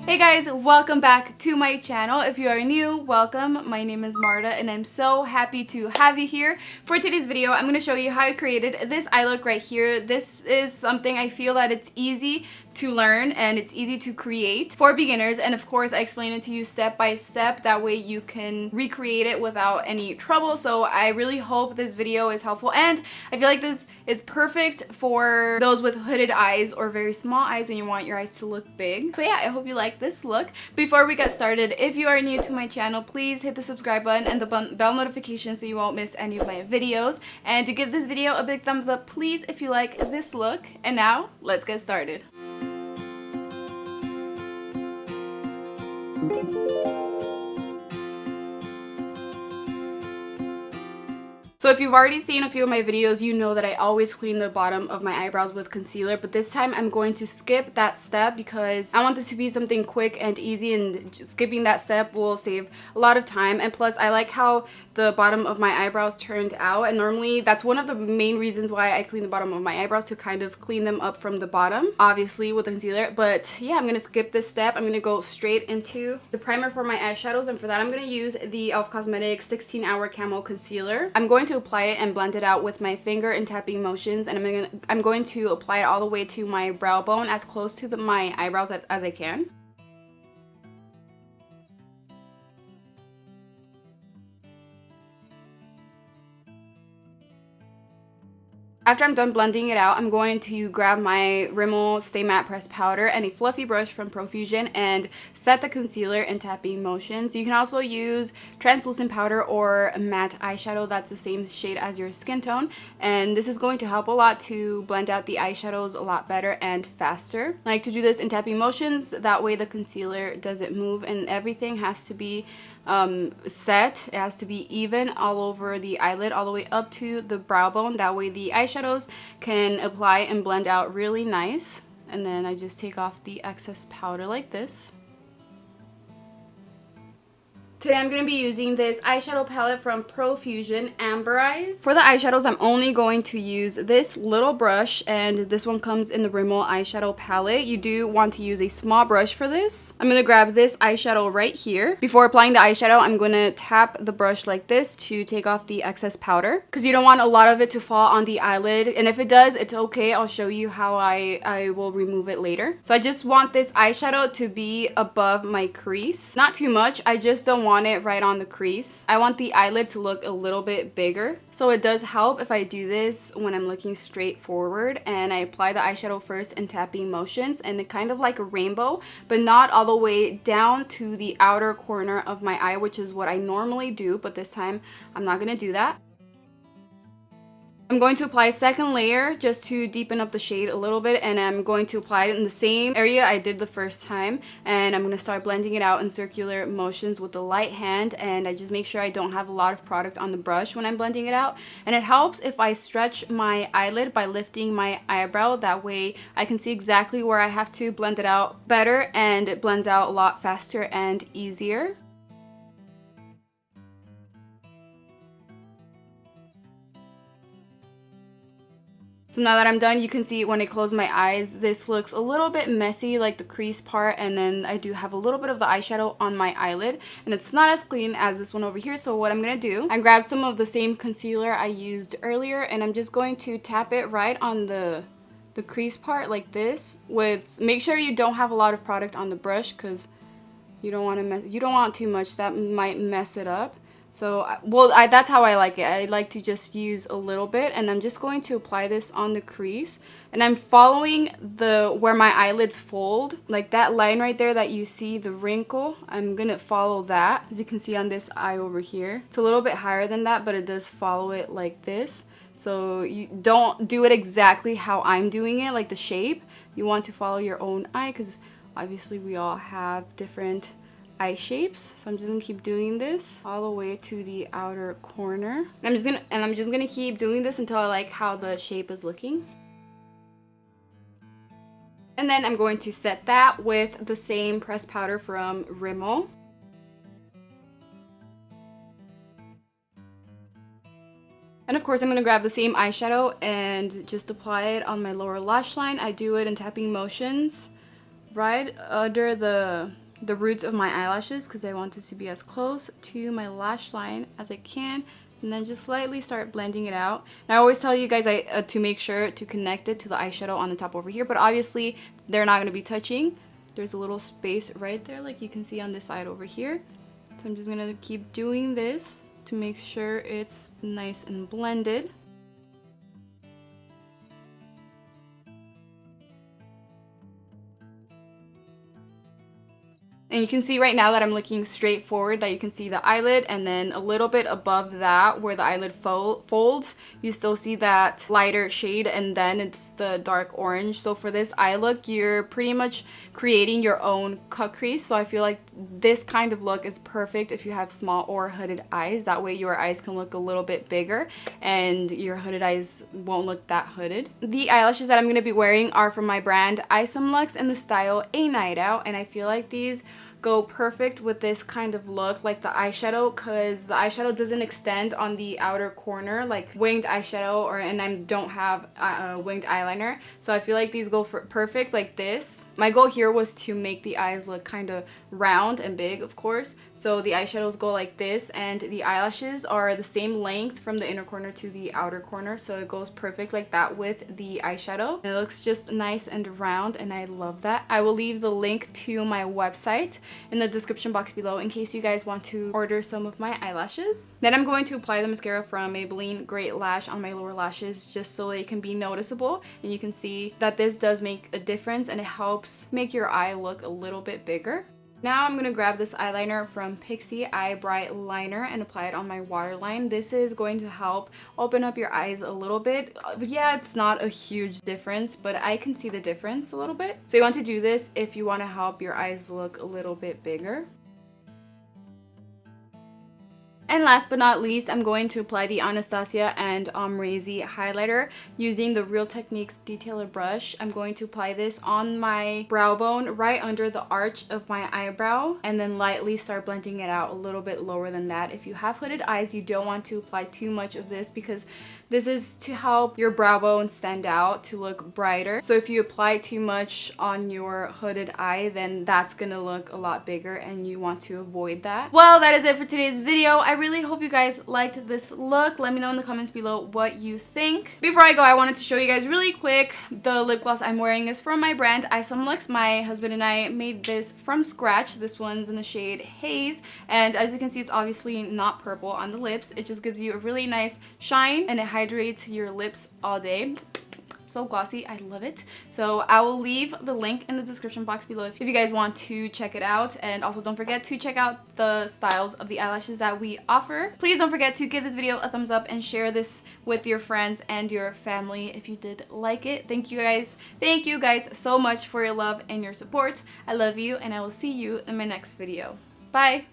Hey guys, welcome back to my channel. If you are new, welcome. My name is Marta and I'm so happy to have you here. For today's video, I'm going to show you how I created this eye look right here. This is something I feel that it's easy to learn and it's easy to create for beginners, and of course I explain it to you step by step, that way you can recreate it without any trouble. So I really hope this video is helpful, and I feel like this is perfect for those with hooded eyes or very small eyes and you want your eyes to look big. So yeah, I hope you like this look. Before we get started, if you are new to my channel, please hit the subscribe button and the bell notification so you won't miss any of my videos, and to give this video a big thumbs up please if you like this look. And now let's get started. So if you've already seen a few of my videos, you know that I always clean the bottom of my eyebrows with concealer, but this time I'm going to skip that step because I want this to be something quick and easy, and skipping that step will save a lot of time. And plus I like how the bottom of my eyebrows turned out, and normally that's one of the main reasons why I clean the bottom of my eyebrows, to kind of clean them up from the bottom, obviously with the concealer. But yeah, I'm gonna skip this step. I'm gonna go straight into the primer for my eyeshadows, and for that I'm gonna use the e.l.f. Cosmetics 16-Hour Camo Concealer. I'm going to apply it and blend it out with my finger and tapping motions, and I'm going to apply it all the way to my brow bone, as close to my eyebrows as I can. After I'm done blending it out, I'm going to grab my Rimmel Stay Matte Pressed Powder and a fluffy brush from Profusion and set the concealer in tapping motions. You can also use translucent powder or matte eyeshadow that's the same shade as your skin tone, and this is going to help a lot to blend out the eyeshadows a lot better and faster. I like to do this in tapping motions, that way the concealer doesn't move, and everything has to be set. It has to be even all over the eyelid, all the way up to the brow bone, that way the eyeshadows can apply and blend out really nice. And then I just take off the excess powder like this. Today I'm going to be using this eyeshadow palette from Profusion, Amber Eyes. For the eyeshadows, I'm only going to use this little brush, and this one comes in the Rimmel eyeshadow palette. You do want to use a small brush for this. I'm going to grab this eyeshadow right here. Before applying the eyeshadow, I'm going to tap the brush like this to take off the excess powder, because you don't want a lot of it to fall on the eyelid, and if it does, it's okay. I'll show you how I will remove it later. So I just want this eyeshadow to be above my crease. Not too much, I just don't want it right on the crease. I want the eyelid to look a little bit bigger, so it does help if I do this when I'm looking straight forward, and I apply the eyeshadow first in tapping motions, and it kind of like a rainbow, but not all the way down to the outer corner of my eye, which is what I normally do, but this time I'm not gonna do that. I'm going to apply a second layer just to deepen up the shade a little bit, and I'm going to apply it in the same area I did the first time, and I'm going to start blending it out in circular motions with the light hand, and I just make sure I don't have a lot of product on the brush when I'm blending it out. And it helps if I stretch my eyelid by lifting my eyebrow, that way I can see exactly where I have to blend it out better, and it blends out a lot faster and easier. So now that I'm done, you can see when I close my eyes, this looks a little bit messy, like the crease part, and then I do have a little bit of the eyeshadow on my eyelid, and it's not as clean as this one over here. So what I'm going to do, I grabbed some of the same concealer I used earlier, and I'm just going to tap it right on the crease part like this. Make sure you don't have a lot of product on the brush, because you don't want too much, that might mess it up. So, that's how I like it. I like to just use a little bit, and I'm just going to apply this on the crease. And I'm following where my eyelids fold, like that line right there that you see, the wrinkle. I'm going to follow that, as you can see on this eye over here. It's a little bit higher than that, but it does follow it like this. So you don't do it exactly how I'm doing it, like the shape. You want to follow your own eye, because obviously we all have different eye shapes. So I'm just gonna keep doing this all the way to the outer corner, and I'm just gonna keep doing this until I like how the shape is looking. And then I'm going to set that with the same pressed powder from Rimmel. And of course I'm going to grab the same eyeshadow and just apply it on my lower lash line. I do it in tapping motions right under the roots of my eyelashes because I want this to be as close to my lash line as I can, and then just slightly start blending it out. And I always tell you guys to make sure to connect it to the eyeshadow on the top over here, but obviously they're not going to be touching. There's a little space right there like you can see on this side over here. So I'm just going to keep doing this to make sure it's nice and blended. And you can see right now that I'm looking straight forward, that you can see the eyelid, and then a little bit above that where the eyelid folds, you still see that lighter shade, and then it's the dark orange. So for this eye look, you're pretty much creating your own cut crease. So I feel like this kind of look is perfect if you have small or hooded eyes. That way your eyes can look a little bit bigger and your hooded eyes won't look that hooded. The eyelashes that I'm going to be wearing are from my brand EyesomeLux in the style A Night Out, and I feel like these go perfect with this kind of look, like the eyeshadow, because the eyeshadow doesn't extend on the outer corner like winged eyeshadow, and I don't have winged eyeliner, so I feel like these go for perfect like this. My goal here was to make the eyes look kind of round and big, of course, so the eyeshadows go like this, and the eyelashes are the same length from the inner corner to the outer corner, so it goes perfect like that with the eyeshadow. It looks just nice and round, and I love that. I will leave the link to my website in the description box below in case you guys want to order some of my eyelashes. Then I'm going to apply the mascara from Maybelline Great Lash on my lower lashes just so they can be noticeable, and you can see that this does make a difference and it helps make your eye look a little bit bigger. Now I'm going to grab this eyeliner from Pixi Eye Bright Liner and apply it on my waterline. This is going to help open up your eyes a little bit. Yeah, it's not a huge difference, but I can see the difference a little bit. So you want to do this if you want to help your eyes look a little bit bigger. And last but not least, I'm going to apply the Anastasia and Omrazy highlighter using the Real Techniques detailer brush. I'm going to apply this on my brow bone right under the arch of my eyebrow, and then lightly start blending it out a little bit lower than that. If you have hooded eyes, you don't want to apply too much of this because this is to help your brow bone stand out, to look brighter. So if you apply too much on your hooded eye, then that's gonna look a lot bigger, and you want to avoid that. Well, that is it for today's video. I really hope you guys liked this look. Let me know in the comments below what you think. Before I go, I wanted to show you guys really quick the lip gloss I'm wearing is from my brand EyesomeLux. My husband and I made this from scratch. This one's in the shade Haze, and as you can see, it's obviously not purple on the lips. It just gives you a really nice shine, and it hydrates your lips all day. So glossy, I love it. So I will leave the link in the description box below if you guys want to check it out, and also don't forget to check out the styles of the eyelashes that we offer. Please don't forget to give this video a thumbs up and share this with your friends and your family if you did like it. Thank you guys so much for your love and your support. I love you, and I will see you in my next video. Bye.